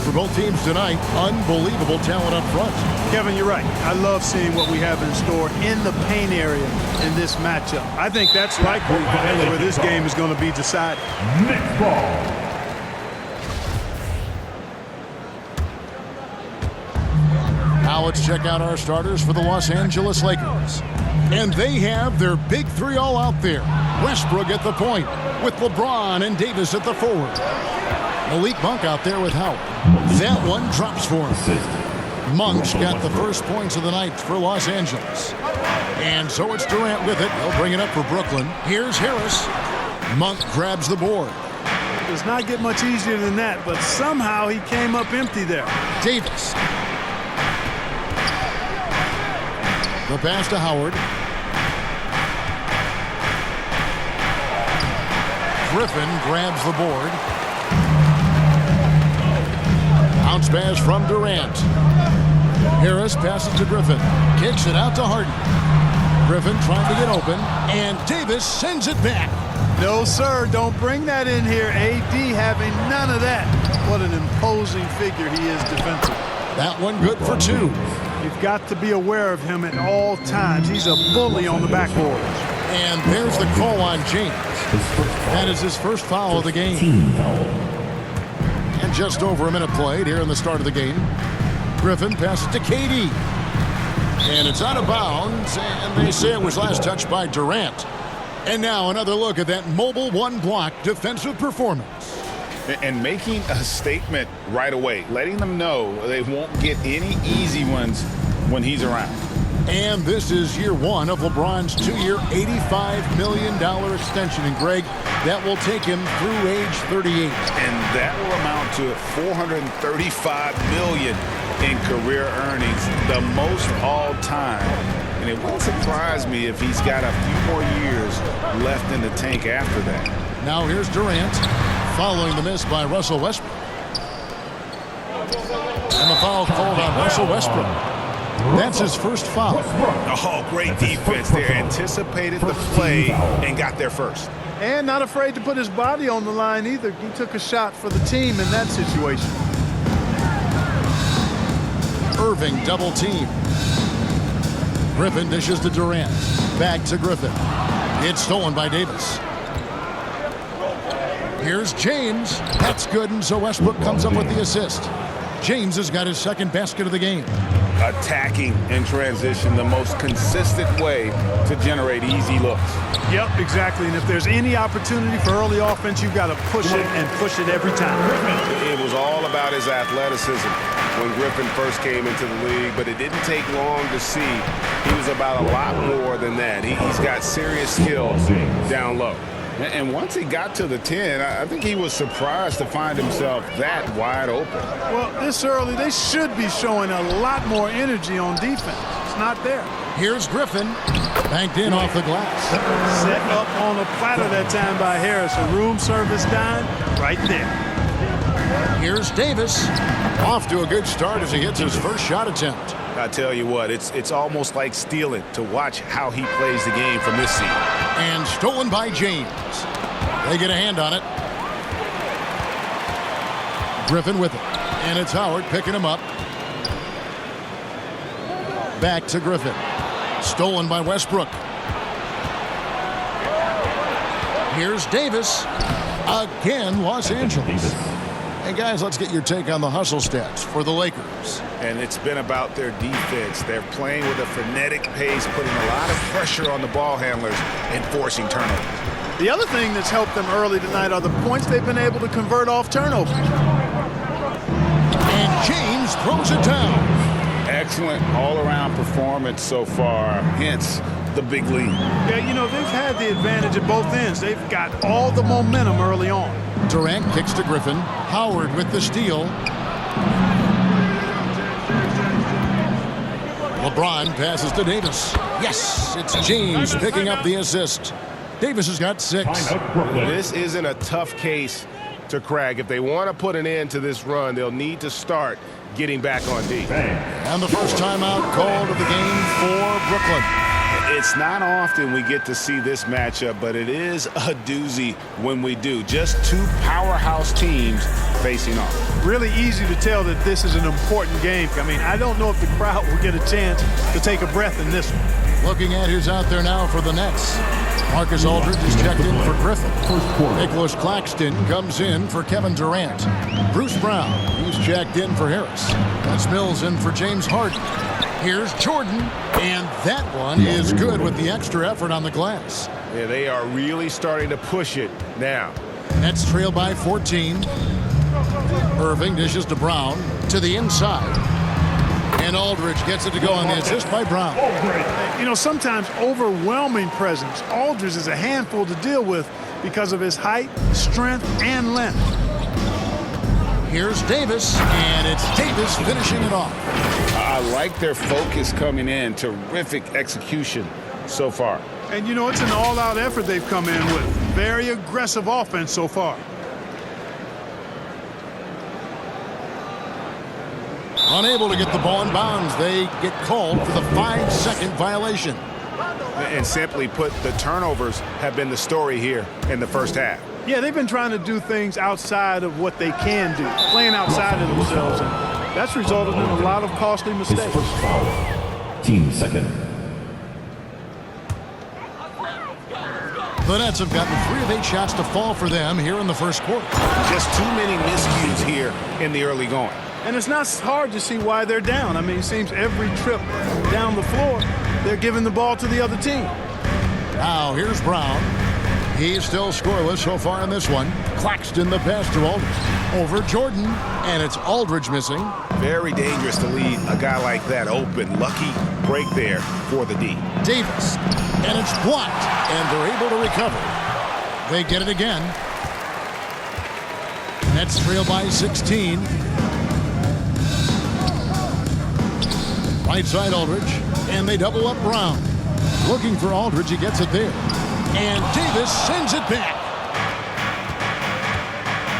for both teams tonight. Unbelievable talent up front. Kevin, you're right. I love seeing what we have in store in the paint area in this matchup. I think that's likely where this game is going to be decided. Next ball. Now let's check out our starters for the Los Angeles Lakers. And they have their big three all out there. Westbrook at the point with LeBron and Davis at the forward. Malik Monk out there with Howard. That one drops for him. Monk's got the first points of the night for Los Angeles. And so it's Durant with it. He'll bring it up for Brooklyn. Here's Harris. Monk grabs the board. It does not get much easier than that, but somehow he came up empty there. Davis. The pass to Howard. Griffin grabs the board. Bounce pass from Durant. Harris passes to Griffin. Kicks it out to Harden. Griffin trying to get open. And Davis sends it back. No, sir. Don't bring that in here. AD having none of that. What an imposing figure he is defensively. That one good for two. You've got to be aware of him at all times. He's a bully on the backboard. And there's the call on James. That is his first foul of the game. And just over a minute played here in the start of the game. Griffin passes to KD. And it's out of bounds, and they say it was last touched by Durant. And now another look at that mobile one-block defensive performance. And making a statement right away, letting them know they won't get any easy ones when he's around. And this is year one of LeBron's two-year, $85 million extension. And, Greg, that will take him through age 38. And that will amount to $435 million in career earnings, the most all time. And it wouldn't surprise me if he's got a few more years left in the tank after that. Now here's Durant, following the miss by Russell Westbrook. And the foul called on Russell Westbrook. That's his first foul. Oh, great defense there. Anticipated the play and got there first. And not afraid to put his body on the line either. He took a shot for the team in that situation. Irving double team. Griffin dishes to Durant. Back to Griffin. It's stolen by Davis. Here's James. That's good, and so Westbrook comes up with the assist. James has got his second basket of the game. Attacking in transition, the most consistent way to generate easy looks. Yep, exactly. And if there's any opportunity for early offense, you've got to push it and push it every time. It was all about his athleticism when Griffin first came into the league, but it didn't take long to see he was about a lot more than that. He's got serious skills down low. And once he got to the 10, I think he was surprised to find himself that wide open. Well, this early, they should be showing a lot more energy on defense. It's not there. Here's Griffin. Banked in off the glass. Set up on a platter that time by Harris. A room service dime right there. Here's Davis. Off to a good start as he hits his first shot attempt. I tell you what, it's almost like stealing to watch how he plays the game from this seat. And stolen by James. They get a hand on it. Griffin with it. And it's Howard picking him up. Back to Griffin. Stolen by Westbrook. Here's Davis. Again, Los Angeles. Hey, guys, let's get your take on the hustle stats for the Lakers. And it's been about their defense. They're playing with a frenetic pace, putting a lot of pressure on the ball handlers and forcing turnovers. The other thing that's helped them early tonight are the points they've been able to convert off turnovers. And James throws it down. Excellent all-around performance so far, hence the big lead. Yeah, you know, they've had the advantage at both ends. They've got all the momentum early on. Durant kicks to Griffin. Howard with the steal. LeBron passes to Davis. Yes, it's James picking up the assist. Davis has got 6. This isn't a tough case to crack. If they want to put an end to this run, they'll need to start getting back on D. And the first timeout called of the game for Brooklyn. It's not often we get to see this matchup, but it is a doozy when we do. Just two powerhouse teams facing off. Really easy to tell that this is an important game. I mean, I don't know if the crowd will get a chance to take a breath in this one. Looking at who's out there now for the Nets. Marcus Aldridge is checked in for Griffin. Nicholas Claxton comes in for Kevin Durant. Bruce Brown, he's checked in for Harris. That's Mills in for James Harden. Here's Jordan, and that one is good with the extra effort on the glass. Yeah, they are really starting to push it now. Nets trail by 14. Irving dishes to Brown to the inside. And Aldridge gets it to go on the assist by Brown. You know, sometimes overwhelming presence. Aldridge is a handful to deal with because of his height, strength, and length. Here's Davis, and it's Davis finishing it off. I like their focus coming in. Terrific execution so far. And, you know, it's an all-out effort they've come in with. Very aggressive offense so far. Unable to get the ball in bounds. They get called for the 5-second violation. And simply put, the turnovers have been the story here in the first half. Yeah, they've been trying to do things outside of what they can do, playing outside of themselves, and that's resulted in a lot of costly mistakes. His first foul. Team second. The Nets have gotten 3 of 8 shots to fall for them here in the first quarter. Just too many miscues here in the early going. And it's not hard to see why they're down. I mean, it seems every trip down the floor, they're giving the ball to the other team. Now, here's Brown. He's still scoreless so far in this one. Claxton the pass to Aldridge. Over Jordan, and it's Aldridge missing. Very dangerous to leave a guy like that open. Lucky break there for the D. Davis, and it's blocked, and they're able to recover. They get it again. Nets trail by 16. Right side Aldridge, and they double up Brown. Looking for Aldridge, he gets it there. And Davis sends it back.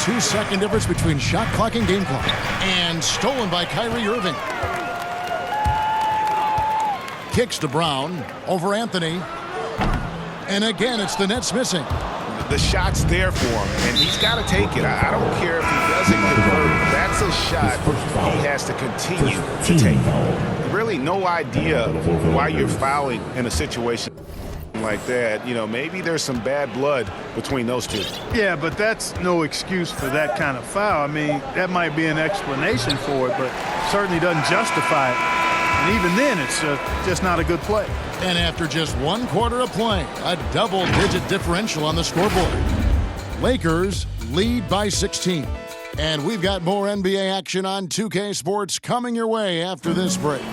2-second difference between shot clock and game clock. And stolen by Kyrie Irving. Kicks to Brown over Anthony. And again, it's the Nets missing. The shot's there for him, and he's got to take it. I don't care if he doesn't convert. That's a shot he has to continue to take. Really no idea why you're fouling in a situation like that. You know, maybe there's some bad blood between those two. Yeah, but that's no excuse for that kind of foul. I mean, that might be an explanation for it, but certainly doesn't justify it. And even then, it's just not a good play. And after just 1 quarter of play, a double-digit differential on the scoreboard. Lakers lead by 16. And we've got more NBA action on 2K Sports coming your way after this break.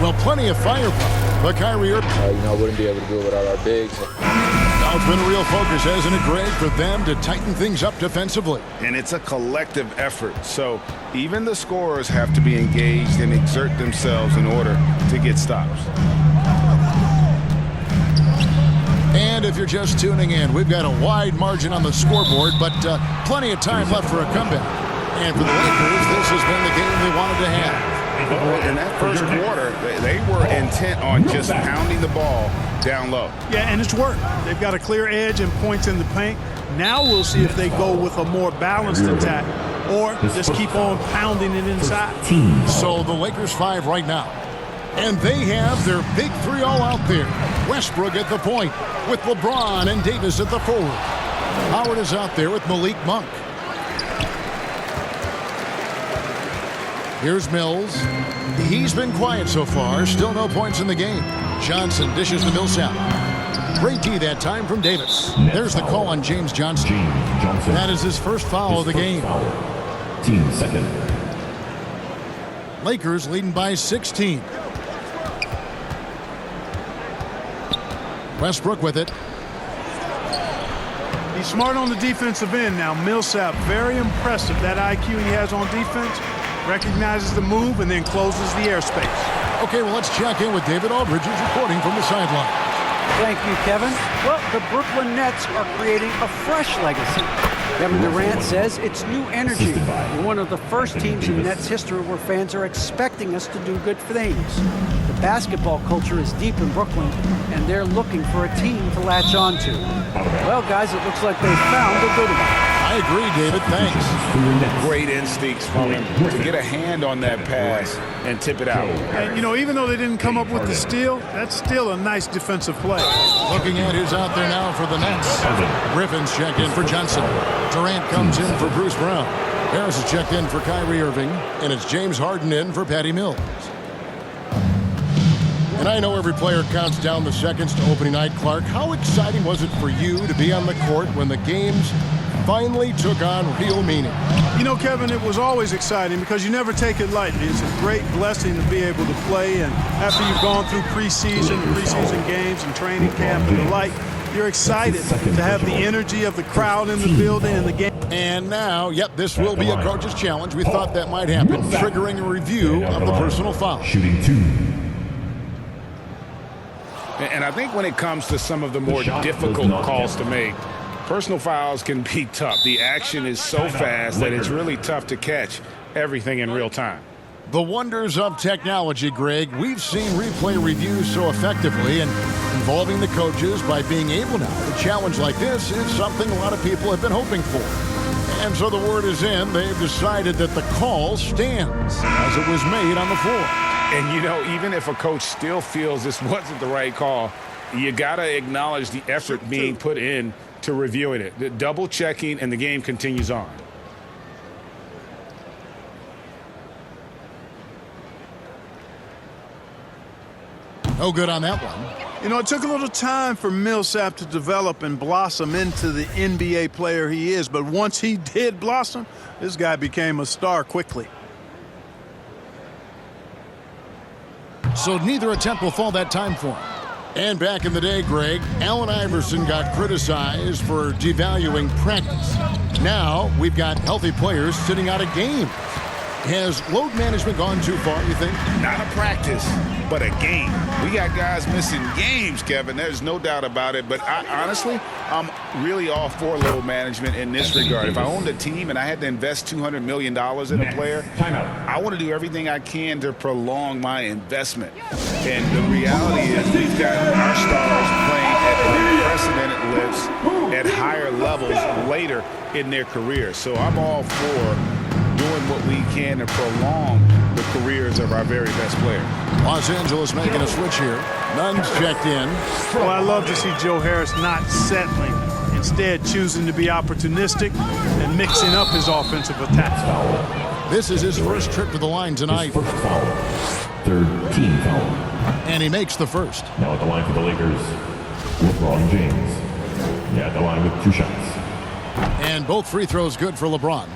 Well, plenty of firepower, but Kyrie Irving. Wouldn't be able to do it without our bigs. Now it's been a real focus, hasn't it, Greg, for them to tighten things up defensively. And it's a collective effort. So even the scorers have to be engaged and exert themselves in order to get stops. And if you're just tuning in, we've got a wide margin on the scoreboard, but plenty of time left for a comeback. And for the Lakers, this has been the game they wanted to have. In that first quarter, they were intent on just pounding the ball down low. Yeah, and it's worked. They've got a clear edge and points in the paint. Now we'll see if they go with a more balanced attack or just keep on pounding it inside. So the Lakers 5 right now. And they have their big 3 all out there. Westbrook at the point with LeBron and Davis at the forward. Howard is out there with Malik Monk. Here's Mills. He's been quiet so far. Still no points in the game. Johnson dishes to Millsap. Great D that time from Davis. There's the call on James Johnson. That is his first foul of the game. Team second. Lakers leading by 16. Westbrook with it. He's smart on the defensive end now. Millsap, very impressive. That IQ he has on defense. Recognizes the move and then closes the airspace. Okay, well, let's check in with David Aldridge, who's reporting from the sideline. Thank you, Kevin. Well, the Brooklyn Nets are creating a fresh legacy. Kevin Durant says it's new energy. We're one of the first teams in Nets history where fans are expecting us to do good things. The basketball culture is deep in Brooklyn, and they're looking for a team to latch on to. Well, guys, it looks like they found a good one. I agree, David. Thanks. Great instincts from him to get a hand on that pass and tip it out. And, you know, even though they didn't come up with the steal, that's still a nice defensive play. Looking at who's out there now for the Nets. Griffin's checked in for Johnson. Durant comes in for Bruce Brown. Harris is checked in for Kyrie Irving. And it's James Harden in for Patty Mills. And I know every player counts down the seconds to opening night, Clark. How exciting was it for you to be on the court when the games finally took on real meaning? You know, Kevin, it was always exciting because you never take it lightly. It's a great blessing to be able to play, and after you've gone through preseason games and training camp and the like, you're excited to have the energy of the crowd in the building and the game. And now, yep, this will be a coach's challenge. We thought that might happen, triggering a review of the personal foul. Shooting 2. And I think when it comes to some of the more difficult calls to make, personal fouls can be tough. The action is so fast that it's really tough to catch everything in real time. The wonders of technology, Greg. We've seen replay reviews so effectively, and involving the coaches by being able now to challenge like this is something a lot of people have been hoping for. And so the word is in. They've decided that the call stands as it was made on the floor. And, you know, even if a coach still feels this wasn't the right call, you got to acknowledge the effort being put in to reviewing it. The double checking, and the game continues on. No good on that one. You know, it took a little time for Millsap to develop and blossom into the NBA player he is, but once he did blossom, this guy became a star quickly. So neither attempt will fall that time for him. And back in the day, Greg, Allen Iverson got criticized for devaluing practice. Now we've got healthy players sitting out of games. Has load management gone too far, you think? Not a practice, but a game. We got guys missing games, Kevin. There's no doubt about it. But honestly, I'm really all for load management in this regard. If I owned a team and I had to invest $200 million in a player, I want to do everything I can to prolong my investment. And the reality is we've got our stars playing at unprecedented lifts at higher levels later in their career. So I'm all for doing what we can to prolong the careers of our very best players. Los Angeles making a switch here. Nunn's checked in. Well, I love to see Joe Harris not settling, instead choosing to be opportunistic and mixing up his offensive attack. This is his first trip to the line tonight. First foul. Third team foul. And he makes the first. Now at the line for the Lakers, LeBron James. Yeah, at the line with 2 shots. And both free throws good for LeBron.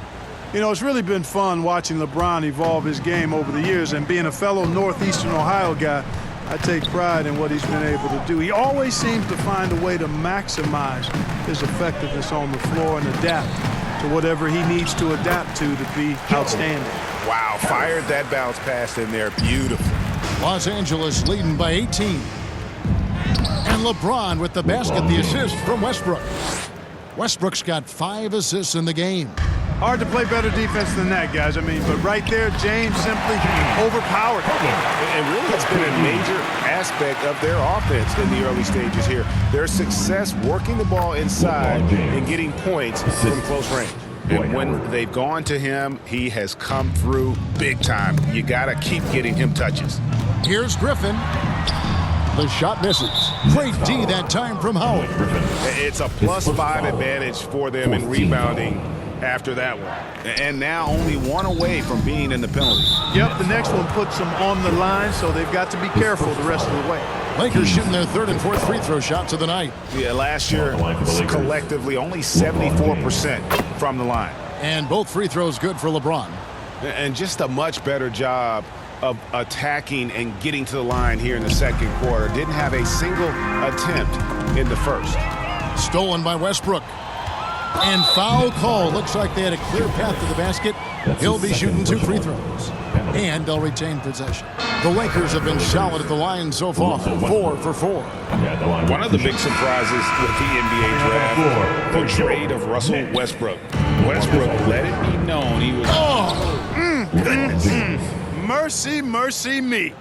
You know, it's really been fun watching LeBron evolve his game over the years, and being a fellow Northeastern Ohio guy, I take pride in what he's been able to do. He always seems to find a way to maximize his effectiveness on the floor and adapt to whatever he needs to adapt to be outstanding. Wow, fired that bounce pass in there. Beautiful. Los Angeles leading by 18. And LeBron with the basket, the assist from Westbrook. Westbrook's got 5 assists in the game. Hard to play better defense than that, guys. I mean, but right there, James simply overpowered. And really, it's been a major aspect of their offense in the early stages here. Their success working the ball inside and getting points from close range. And when they've gone to him, he has come through big time. You got to keep getting him touches. Here's Griffin. The shot misses. Great D that time from Howard. It's a +5 advantage for them in rebounding after that one. And now only 1 away from being in the penalty. Yep, the next one puts them on the line, so they've got to be careful the rest of the way. Lakers shooting their 3rd and 4th free throw shots of the night. Yeah, last year, collectively, only 74% from the line. And both free throws good for LeBron. And just a much better job of attacking and getting to the line here in the second quarter. Didn't have a single attempt in the first. Stolen by Westbrook. And foul call. Looks like they had a clear path to the basket. He'll be shooting 2 free throws. And they'll retain possession. The Lakers have been solid at the line so far. 4 for 4. One of the big surprises with the NBA draft, the trade of Russell Westbrook. Westbrook let it be known he was... Mercy, mercy me.